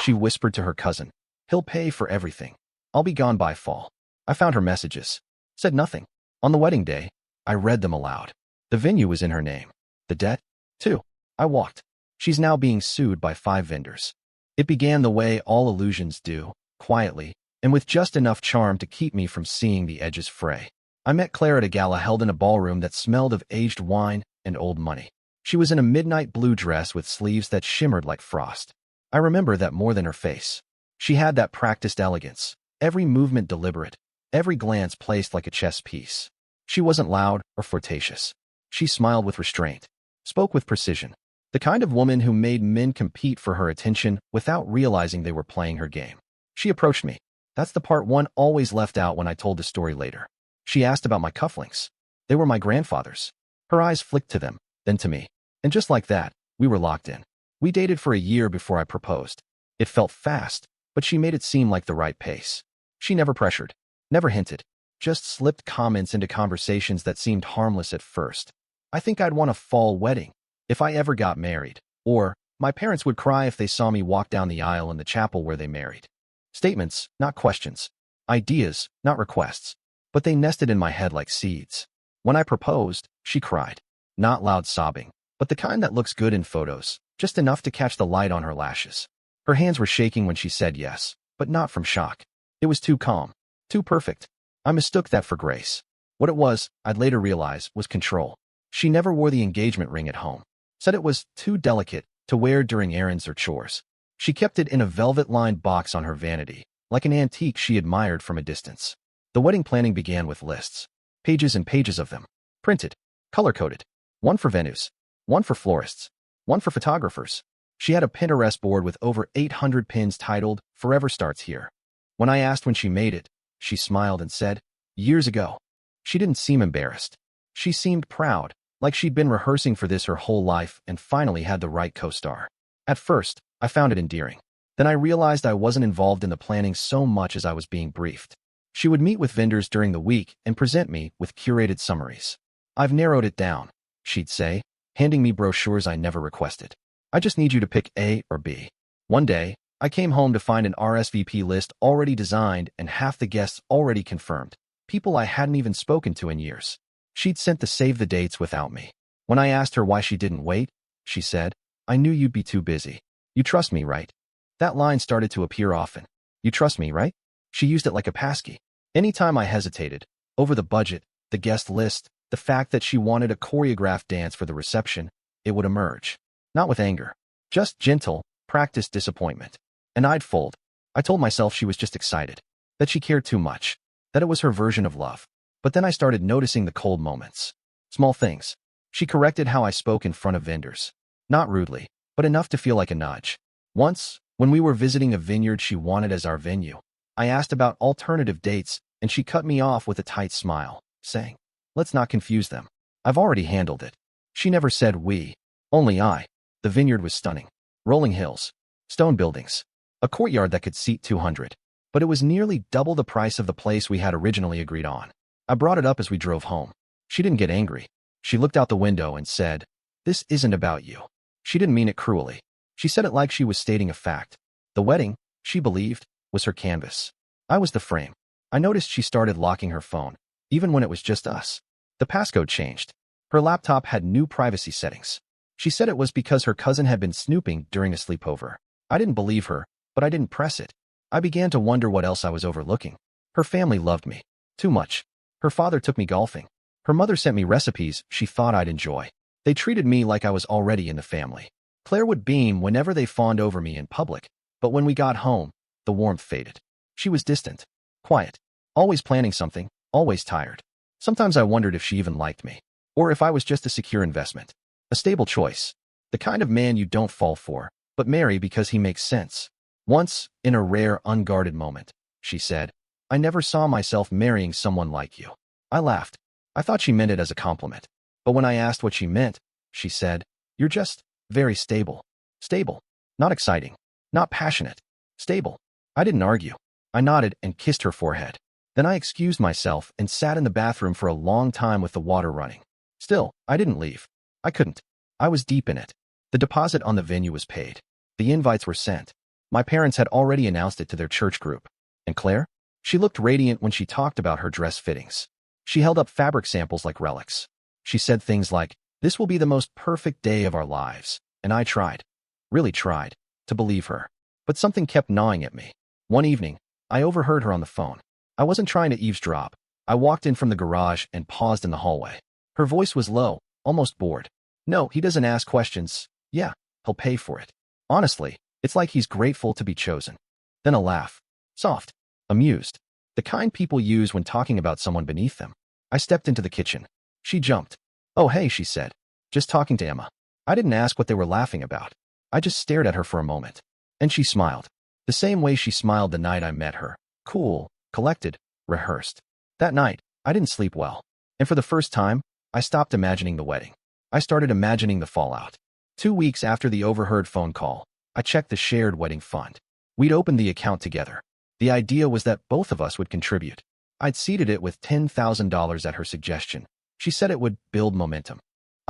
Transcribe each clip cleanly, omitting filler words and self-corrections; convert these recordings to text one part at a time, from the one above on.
She whispered to her cousin. He'll pay for everything. I'll be gone by fall. I found her messages. Said nothing. On the wedding day, I read them aloud. The venue was in her name. The debt, too. I walked. She's now being sued by 5 vendors. It began the way all illusions do, quietly, and with just enough charm to keep me from seeing the edges fray. I met Claire at a gala held in a ballroom that smelled of aged wine and old money. She was in a midnight blue dress with sleeves that shimmered like frost. I remember that more than her face. She had that practiced elegance, every movement deliberate, every glance placed like a chess piece. She wasn't loud or flirtatious. She smiled with restraint, spoke with precision, the kind of woman who made men compete for her attention without realizing they were playing her game. She approached me. That's the part one always left out when I told the story later. She asked about my cufflinks. They were my grandfather's. Her eyes flicked to them, then to me. And just like that, we were locked in. We dated for a year before I proposed. It felt fast, but she made it seem like the right pace. She never pressured, never hinted, just slipped comments into conversations that seemed harmless at first. I think I'd want a fall wedding if I ever got married, or my parents would cry if they saw me walk down the aisle in the chapel where they married. Statements, not questions. Ideas, not requests. But they nested in my head like seeds. When I proposed, she cried. Not loud sobbing, but the kind that looks good in photos, just enough to catch the light on her lashes. Her hands were shaking when she said yes, but not from shock. It was too calm, too perfect. I mistook that for grace. What it was, I'd later realize, was control. She never wore the engagement ring at home. Said it was too delicate to wear during errands or chores. She kept it in a velvet-lined box on her vanity, like an antique she admired from a distance. The wedding planning began with lists. Pages and pages of them. Printed. Color-coded. One for venues. One for florists. One for photographers. She had a Pinterest board with over 800 pins titled, Forever Starts Here. When I asked when she made it, she smiled and said, years ago. She didn't seem embarrassed. She seemed proud, like she'd been rehearsing for this her whole life and finally had the right co-star. At first, I found it endearing. Then I realized I wasn't involved in the planning so much as I was being briefed. She would meet with vendors during the week and present me with curated summaries. I've narrowed it down, she'd say, handing me brochures I never requested. I just need you to pick A or B. One day, I came home to find an RSVP list already designed and half the guests already confirmed, people I hadn't even spoken to in years. She'd sent the save the dates without me. When I asked her why she didn't wait, she said, I knew you'd be too busy. You trust me, right? That line started to appear often. You trust me, right? She used it like a passkey. Anytime I hesitated, over the budget, the guest list, the fact that she wanted a choreographed dance for the reception, it would emerge. Not with anger. Just gentle, practiced disappointment. And I'd fold. I told myself she was just excited. That she cared too much. That it was her version of love. But then I started noticing the cold moments. Small things. She corrected how I spoke in front of vendors. Not rudely, but enough to feel like a nudge. Once, when we were visiting a vineyard she wanted as our venue, I asked about alternative dates, and she cut me off with a tight smile, saying, let's not confuse them. I've already handled it. She never said we, only I. The vineyard was stunning. Rolling hills, stone buildings, a courtyard that could seat 200. But it was nearly double the price of the place we had originally agreed on. I brought it up as we drove home. She didn't get angry. She looked out the window and said, this isn't about you. She didn't mean it cruelly. She said it like she was stating a fact. The wedding, she believed, was her canvas. I was the frame. I noticed she started locking her phone, even when it was just us. The passcode changed. Her laptop had new privacy settings. She said it was because her cousin had been snooping during a sleepover. I didn't believe her, but I didn't press it. I began to wonder what else I was overlooking. Her family loved me. Too much. Her father took me golfing. Her mother sent me recipes she thought I'd enjoy. They treated me like I was already in the family. Claire would beam whenever they fawned over me in public, but when we got home, the warmth faded. She was distant, quiet, always planning something, always tired. Sometimes I wondered if she even liked me, or if I was just a secure investment, a stable choice, the kind of man you don't fall for, but marry because he makes sense. Once, in a rare, unguarded moment, she said, I never saw myself marrying someone like you. I laughed. I thought she meant it as a compliment. But when I asked what she meant, she said, you're just very stable. Stable. Not exciting. Not passionate. Stable. I didn't argue. I nodded and kissed her forehead. Then I excused myself and sat in the bathroom for a long time with the water running. Still, I didn't leave. I couldn't. I was deep in it. The deposit on the venue was paid. The invites were sent. My parents had already announced it to their church group. And Claire? She looked radiant when she talked about her dress fittings. She held up fabric samples like relics. She said things like, "This will be the most perfect day of our lives." And I tried, really tried, to believe her. But something kept gnawing at me. One evening, I overheard her on the phone. I wasn't trying to eavesdrop. I walked in from the garage and paused in the hallway. Her voice was low, almost bored. "No, he doesn't ask questions. Yeah, he'll pay for it. Honestly, it's like he's grateful to be chosen." Then a laugh. Soft. Amused. The kind people use when talking about someone beneath them. I stepped into the kitchen. She jumped. "Oh, hey," she said. "Just talking to Emma." I didn't ask what they were laughing about. I just stared at her for a moment. And she smiled. The same way she smiled the night I met her. Cool, collected, rehearsed. That night, I didn't sleep well. And for the first time, I stopped imagining the wedding. I started imagining the fallout. 2 weeks after the overheard phone call, I checked the shared wedding fund. We'd opened the account together. The idea was that both of us would contribute. I'd seeded it with $10,000 at her suggestion. She said it would build momentum.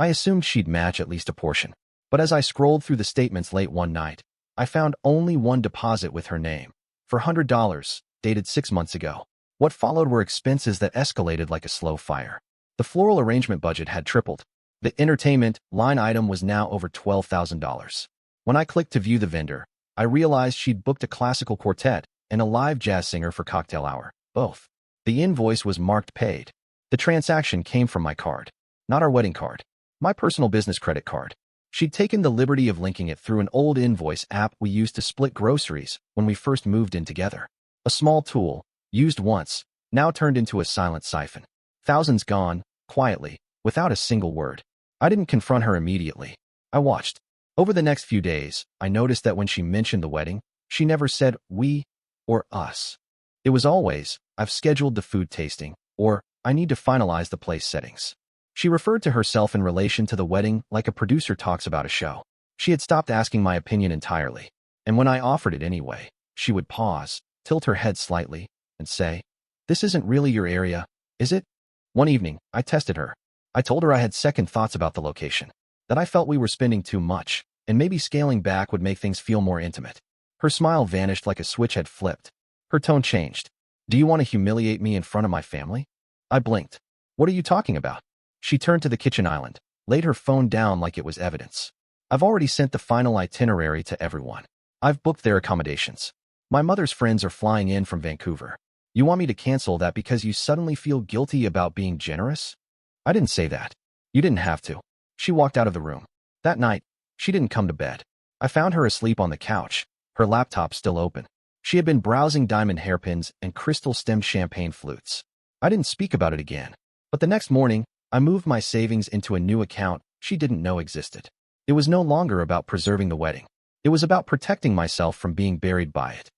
I assumed she'd match at least a portion. But as I scrolled through the statements late one night, I found only one deposit with her name, for $100, dated 6 months ago. What followed were expenses that escalated like a slow fire. The floral arrangement budget had tripled. The entertainment line item was now over $12,000. When I clicked to view the vendor, I realized she'd booked a classical quartet and a live jazz singer for cocktail hour, both. The invoice was marked paid. The transaction came from my card, not our wedding card, my personal business credit card. She'd taken the liberty of linking it through an old invoice app we used to split groceries when we first moved in together. A small tool, used once, now turned into a silent siphon. Thousands gone, quietly, without a single word. I didn't confront her immediately. I watched. Over the next few days, I noticed that when she mentioned the wedding, she never said we or us. It was always, "I've scheduled the food tasting," or "I need to finalize the place settings." She referred to herself in relation to the wedding like a producer talks about a show. She had stopped asking my opinion entirely, and when I offered it anyway, she would pause, tilt her head slightly, and say, "This isn't really your area, is it?" One evening, I tested her. I told her I had second thoughts about the location, that I felt we were spending too much, and maybe scaling back would make things feel more intimate. Her smile vanished like a switch had flipped. Her tone changed. "Do you want to humiliate me in front of my family?" I blinked. "What are you talking about?" She turned to the kitchen island, laid her phone down like it was evidence. "I've already sent the final itinerary to everyone. I've booked their accommodations. My mother's friends are flying in from Vancouver. You want me to cancel that because you suddenly feel guilty about being generous?" I didn't say that. You didn't have to. She walked out of the room. That night, she didn't come to bed. I found her asleep on the couch, her laptop still open. She had been browsing diamond hairpins and crystal-stemmed champagne flutes. I didn't speak about it again. But the next morning, I moved my savings into a new account she didn't know existed. It was no longer about preserving the wedding. It was about protecting myself from being buried by it.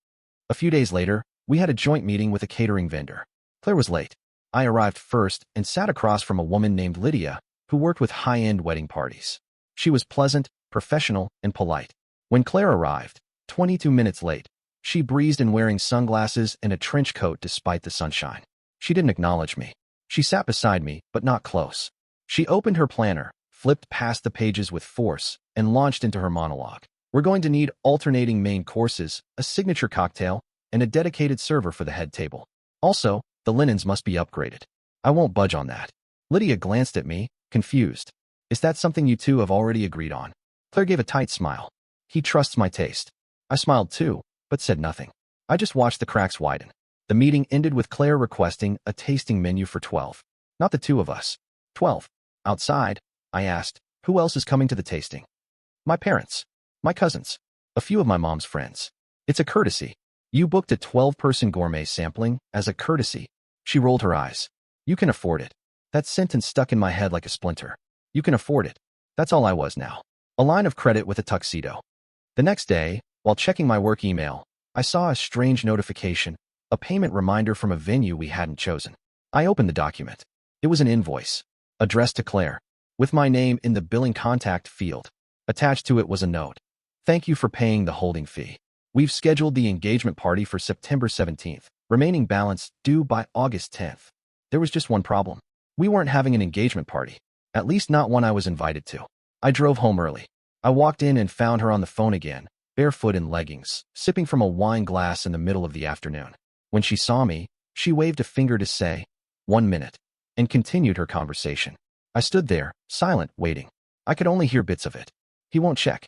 A few days later, we had a joint meeting with a catering vendor. Claire was late. I arrived first and sat across from a woman named Lydia, who worked with high-end wedding parties. She was pleasant, professional, and polite. When Claire arrived, 22 minutes late, she breezed in wearing sunglasses and a trench coat despite the sunshine. She didn't acknowledge me. She sat beside me, but not close. She opened her planner, flipped past the pages with force, and launched into her monologue. "We're going to need alternating main courses, a signature cocktail, and a dedicated server for the head table. Also, the linens must be upgraded." I won't budge on that. Lydia glanced at me, confused. "Is that something you two have already agreed on?" Claire gave a tight smile. "He trusts my taste." I smiled too, but said nothing. I just watched the cracks widen. The meeting ended with Claire requesting a tasting menu for 12. Not the two of us. 12. Outside, I asked, "Who else is coming to the tasting?" "My parents. My cousins. A few of my mom's friends. It's a courtesy." "You booked a 12-person gourmet sampling as a courtesy." She rolled her eyes. "You can afford it." That sentence stuck in my head like a splinter. You can afford it. That's all I was now. A line of credit with a tuxedo. The next day, while checking my work email, I saw a strange notification, a payment reminder from a venue we hadn't chosen. I opened the document. It was an invoice, addressed to Claire, with my name in the billing contact field. Attached to it was a note. "Thank you for paying the holding fee. We've scheduled the engagement party for September 17th, remaining balance due by August 10th. There was just one problem. We weren't having an engagement party, at least not one I was invited to. I drove home early. I walked in and found her on the phone again, barefoot in leggings, sipping from a wine glass in the middle of the afternoon. When she saw me, she waved a finger to say, "1 minute," and continued her conversation. I stood there, silent, waiting. I could only hear bits of it. "He won't check."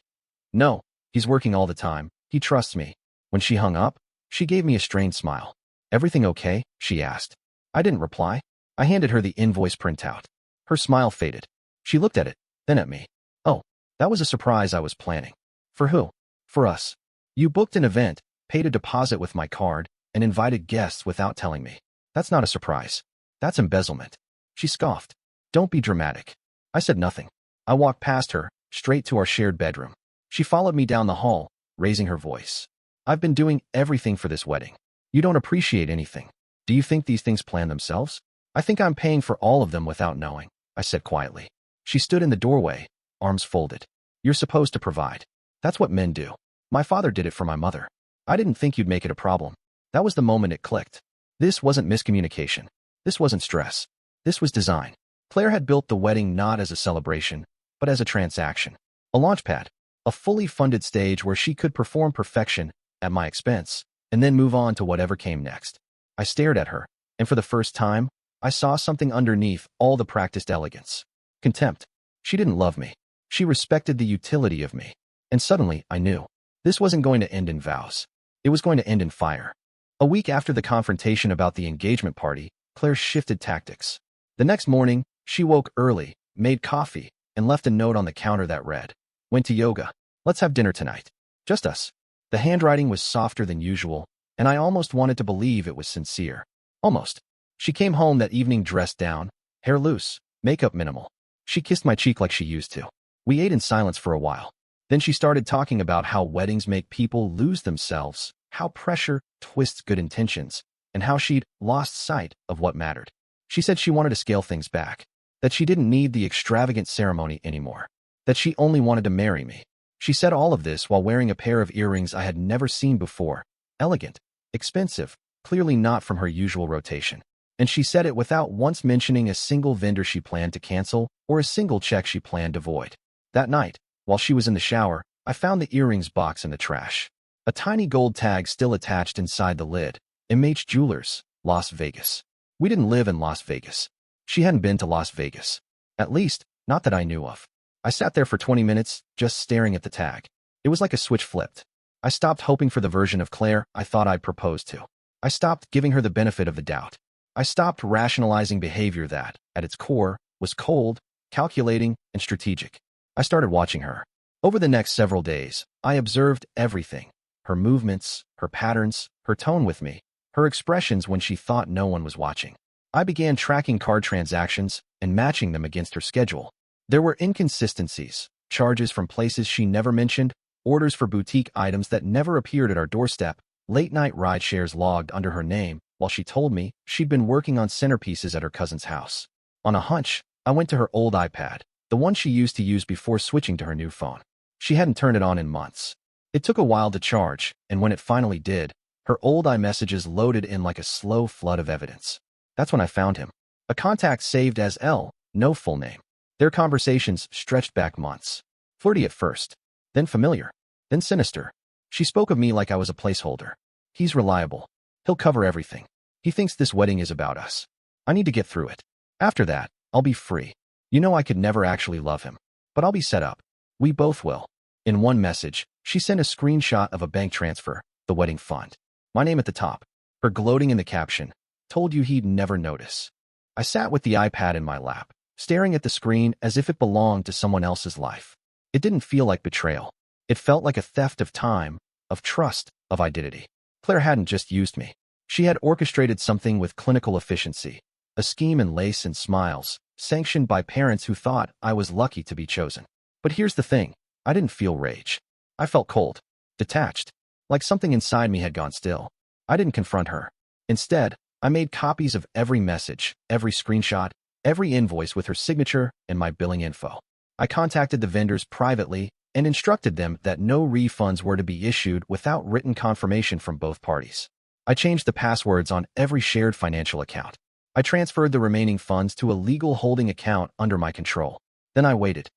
"No, he's working all the time. He trusts me." When she hung up, she gave me a strained smile. "Everything okay?" she asked. I didn't reply. I handed her the invoice printout. Her smile faded. She looked at it, then at me. "Oh, that was a surprise I was planning." "For who?" "For us. You booked an event, paid a deposit with my card, and invited guests without telling me. That's not a surprise. That's embezzlement." She scoffed. "Don't be dramatic." I said nothing. I walked past her, straight to our shared bedroom. She followed me down the hall, raising her voice. "I've been doing everything for this wedding. You don't appreciate anything. Do you think these things plan themselves?" "I think I'm paying for all of them without knowing," I said quietly. She stood in the doorway, arms folded. "You're supposed to provide. That's what men do. My father did it for my mother. I didn't think you'd make it a problem." That was the moment it clicked. This wasn't miscommunication. This wasn't stress. This was design. Claire had built the wedding not as a celebration, but as a transaction. A launchpad. A fully funded stage where she could perform perfection at my expense, and then move on to whatever came next. I stared at her, and for the first time, I saw something underneath all the practiced elegance. Contempt. She didn't love me. She respected the utility of me. And suddenly, I knew. This wasn't going to end in vows. It was going to end in fire. A week after the confrontation about the engagement party, Claire shifted tactics. The next morning, she woke early, made coffee, and left a note on the counter that read, "Went to yoga. Let's have dinner tonight. Just us." The handwriting was softer than usual, and I almost wanted to believe it was sincere. Almost. She came home that evening dressed down, hair loose, makeup minimal. She kissed my cheek like she used to. We ate in silence for a while. Then she started talking about how weddings make people lose themselves, how pressure twists good intentions, and how she'd lost sight of what mattered. She said she wanted to scale things back, that she didn't need the extravagant ceremony anymore, that she only wanted to marry me. She said all of this while wearing a pair of earrings I had never seen before. Elegant, expensive, clearly not from her usual rotation. And she said it without once mentioning a single vendor she planned to cancel or a single check she planned to void. That night, while she was in the shower, I found the earrings box in the trash. A tiny gold tag still attached inside the lid. MH Jewelers, Las Vegas. We didn't live in Las Vegas. She hadn't been to Las Vegas. At least, not that I knew of. I sat there for 20 minutes, just staring at the tag. It was like a switch flipped. I stopped hoping for the version of Claire I thought I'd proposed to. I stopped giving her the benefit of the doubt. I stopped rationalizing behavior that, at its core, was cold, calculating, and strategic. I started watching her. Over the next several days, I observed everything. Her movements, her patterns, her tone with me, her expressions when she thought no one was watching. I began tracking card transactions and matching them against her schedule. There were inconsistencies, charges from places she never mentioned, orders for boutique items that never appeared at our doorstep, late-night ride shares logged under her name, while she told me she'd been working on centerpieces at her cousin's house. On a hunch, I went to her old iPad, the one she used to use before switching to her new phone. She hadn't turned it on in months. It took a while to charge, and when it finally did, her old iMessages loaded in like a slow flood of evidence. That's when I found him. A contact saved as L, no full name. Their conversations stretched back months. Flirty at first, then familiar, then sinister. She spoke of me like I was a placeholder. "He's reliable. He'll cover everything. He thinks this wedding is about us. I need to get through it. After that, I'll be free. You know I could never actually love him, but I'll be set up. We both will." In one message, she sent a screenshot of a bank transfer, the wedding fund. My name at the top. Her gloating in the caption, "Told you he'd never notice." I sat with the iPad in my lap, staring at the screen as if it belonged to someone else's life. It didn't feel like betrayal. It felt like a theft of time, of trust, of identity. Claire hadn't just used me. She had orchestrated something with clinical efficiency, a scheme in lace and smiles, sanctioned by parents who thought I was lucky to be chosen. But here's the thing. I didn't feel rage. I felt cold, detached, like something inside me had gone still. I didn't confront her. Instead, I made copies of every message, every screenshot, every invoice with her signature and my billing info. I contacted the vendors privately and instructed them that no refunds were to be issued without written confirmation from both parties. I changed the passwords on every shared financial account. I transferred the remaining funds to a legal holding account under my control. Then I waited.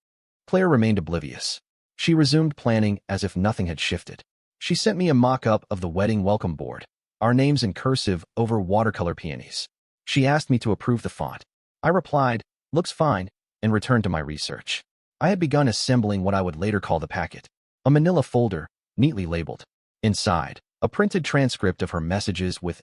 Claire remained oblivious. She resumed planning as if nothing had shifted. She sent me a mock-up of the wedding welcome board, our names in cursive over watercolor peonies. She asked me to approve the font. I replied, "Looks fine," and returned to my research. I had begun assembling what I would later call the packet, a manila folder, neatly labeled. Inside, a printed transcript of her messages with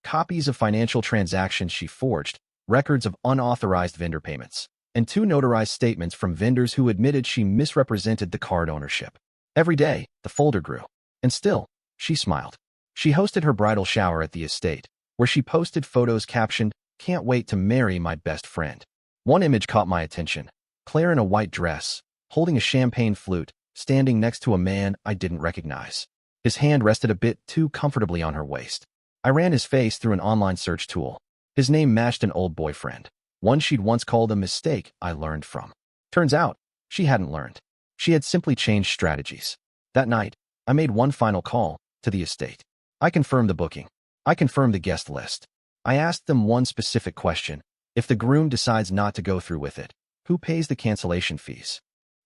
copies of financial transactions she forged, records of unauthorized vendor payments, and 2 notarized statements from vendors who admitted she misrepresented the card ownership. Every day, the folder grew. And still, she smiled. She hosted her bridal shower at the estate, where she posted photos captioned, "Can't wait to marry my best friend." One image caught my attention. Claire in a white dress, holding a champagne flute, standing next to a man I didn't recognize. His hand rested a bit too comfortably on her waist. I ran his face through an online search tool. His name matched an old boyfriend, one she'd once called a mistake I learned from. Turns out, she hadn't learned. She had simply changed strategies. That night, I made one final call to the estate. I confirmed the booking. I confirmed the guest list. I asked them one specific question. If the groom decides not to go through with it, who pays the cancellation fees?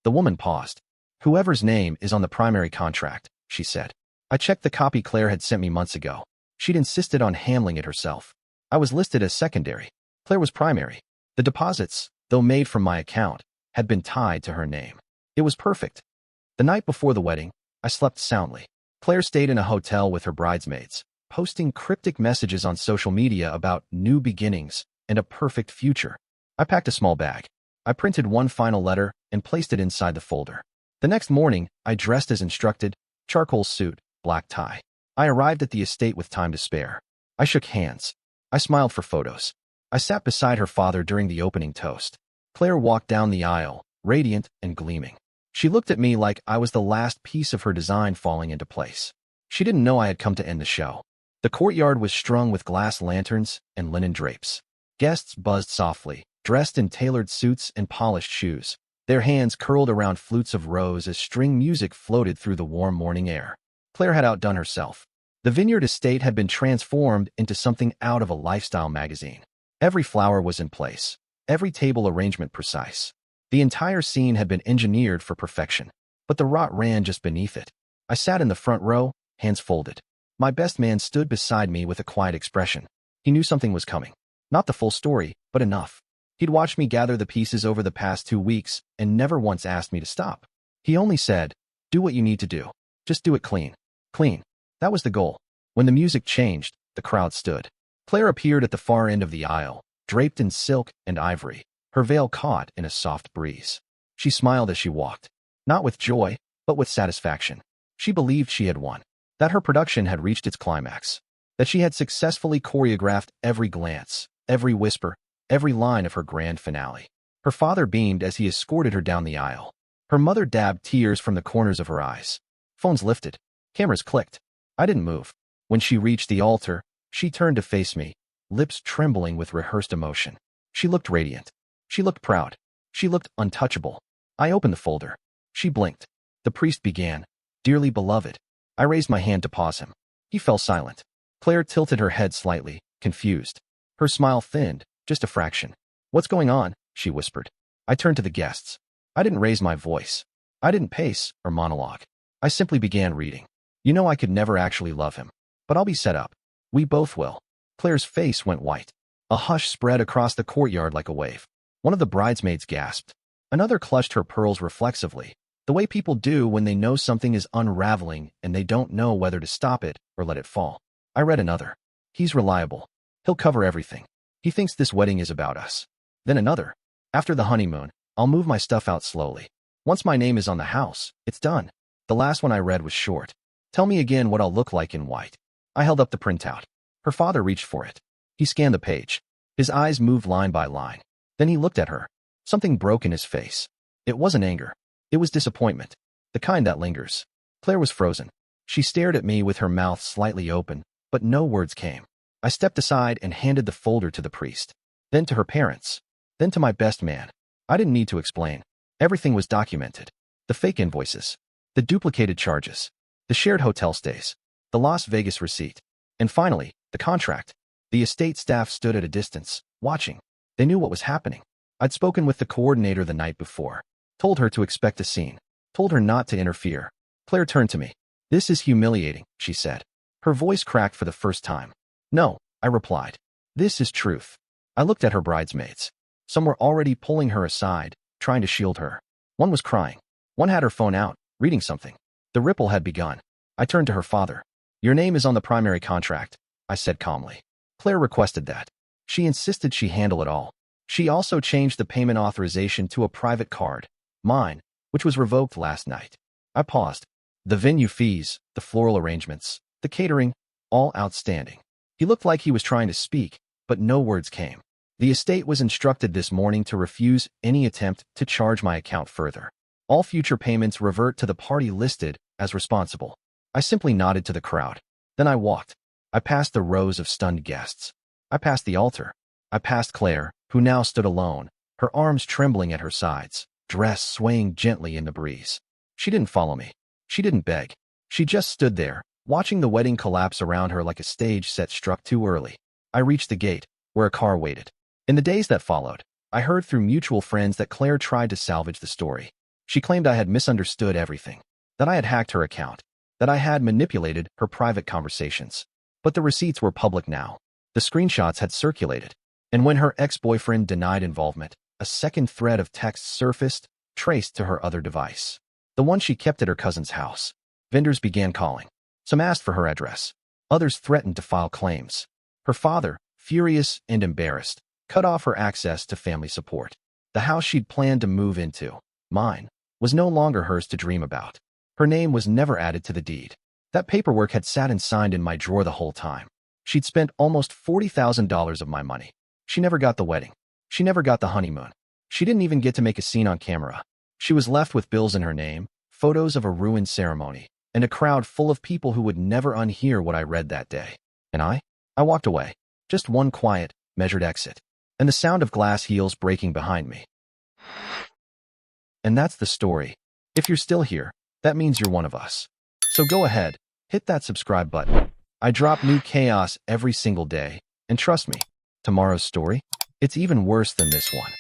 The woman paused. "Whoever's name is on the primary contract," she said. I checked the copy Claire had sent me months ago. She'd insisted on handling it herself. I was listed as secondary. Claire was primary. The deposits, though made from my account, had been tied to her name. It was perfect. The night before the wedding, I slept soundly. Claire stayed in a hotel with her bridesmaids, posting cryptic messages on social media about new beginnings and a perfect future. I packed a small bag. I printed one final letter and placed it inside the folder. The next morning, I dressed as instructed, charcoal suit, black tie. I arrived at the estate with time to spare. I shook hands. I smiled for photos. I sat beside her father during the opening toast. Claire walked down the aisle, radiant and gleaming. She looked at me like I was the last piece of her design falling into place. She didn't know I had come to end the show. The courtyard was strung with glass lanterns and linen drapes. Guests buzzed softly, dressed in tailored suits and polished shoes, their hands curled around flutes of rose as string music floated through the warm morning air. Claire had outdone herself. The vineyard estate had been transformed into something out of a lifestyle magazine. Every flower was in place, every table arrangement precise. The entire scene had been engineered for perfection, but the rot ran just beneath it. I sat in the front row, hands folded. My best man stood beside me with a quiet expression. He knew something was coming. Not the full story, but enough. He'd watched me gather the pieces over the past 2 weeks and never once asked me to stop. He only said, "Do what you need to do. Just do it clean. Clean." That was the goal. When the music changed, the crowd stood. Claire appeared at the far end of the aisle, draped in silk and ivory, her veil caught in a soft breeze. She smiled as she walked, not with joy, but with satisfaction. She believed she had won, that her production had reached its climax, that she had successfully choreographed every glance, every whisper, every line of her grand finale. Her father beamed as he escorted her down the aisle. Her mother dabbed tears from the corners of her eyes. Phones lifted. Cameras clicked. I didn't move. When she reached the altar, she turned to face me, lips trembling with rehearsed emotion. She looked radiant. She looked proud. She looked untouchable. I opened the folder. She blinked. The priest began, "Dearly beloved." I raised my hand to pause him. He fell silent. Claire tilted her head slightly, confused. Her smile thinned, just a fraction. "What's going on?" she whispered. I turned to the guests. I didn't raise my voice. I didn't pace or monologue. I simply began reading. "You know I could never actually love him, but I'll be set up. We both will." Claire's face went white. A hush spread across the courtyard like a wave. One of the bridesmaids gasped. Another clutched her pearls reflexively, the way people do when they know something is unraveling and they don't know whether to stop it or let it fall. I read another. "He's reliable. He'll cover everything. He thinks this wedding is about us." Then another. "After the honeymoon, I'll move my stuff out slowly. Once my name is on the house, it's done." The last one I read was short. "Tell me again what I'll look like in white." I held up the printout. Her father reached for it. He scanned the page. His eyes moved line by line. Then he looked at her. Something broke in his face. It wasn't anger. It was disappointment. The kind that lingers. Claire was frozen. She stared at me with her mouth slightly open, but no words came. I stepped aside and handed the folder to the priest. Then to her parents. Then to my best man. I didn't need to explain. Everything was documented. The fake invoices. The duplicated charges. The shared hotel stays. The Las Vegas receipt. And finally, the contract. The estate staff stood at a distance, watching. They knew what was happening. I'd spoken with the coordinator the night before, told her to expect a scene. told her not to interfere. Claire turned to me. This is humiliating, she said. Her voice cracked for the first time. No, I replied. This is truth. I looked at her bridesmaids. Some were already pulling her aside, trying to shield her. One was crying. One had her phone out, reading something. The ripple had begun. I turned to her father. Your name is on the primary contract, I said calmly. Claire requested that. She insisted she handle it all. She also changed the payment authorization to a private card, mine, which was revoked last night. I paused. The venue fees, the floral arrangements, the catering, all outstanding. He looked like he was trying to speak, but no words came. The estate was instructed this morning to refuse any attempt to charge my account further. All future payments revert to the party listed as responsible. I simply nodded to the crowd. Then I walked. I passed the rows of stunned guests. I passed the altar. I passed Claire, who now stood alone, her arms trembling at her sides, dress swaying gently in the breeze. She didn't follow me. She didn't beg. She just stood there, watching the wedding collapse around her like a stage set struck too early. I reached the gate, where a car waited. In the days that followed, I heard through mutual friends that Claire tried to salvage the story. She claimed I had misunderstood everything, that I had hacked her account, that I had manipulated her private conversations. But the receipts were public now. The screenshots had circulated. And when her ex-boyfriend denied involvement, a second thread of text surfaced, traced to her other device. The one she kept at her cousin's house. Vendors began calling. Some asked for her address. Others threatened to file claims. Her father, furious and embarrassed, cut off her access to family support. The house she'd planned to move into, mine, was no longer hers to dream about. Her name was never added to the deed. That paperwork had sat and signed in my drawer the whole time. She'd spent almost $40,000 of my money. She never got the wedding. She never got the honeymoon. She didn't even get to make a scene on camera. She was left with bills in her name, photos of a ruined ceremony, and a crowd full of people who would never unhear what I read that day. And I walked away. Just one quiet, measured exit. And the sound of glass heels breaking behind me. And that's the story. If you're still here, that means you're one of us. So go ahead, hit that subscribe button. I drop new chaos every single day, and trust me, tomorrow's story, it's even worse than this one.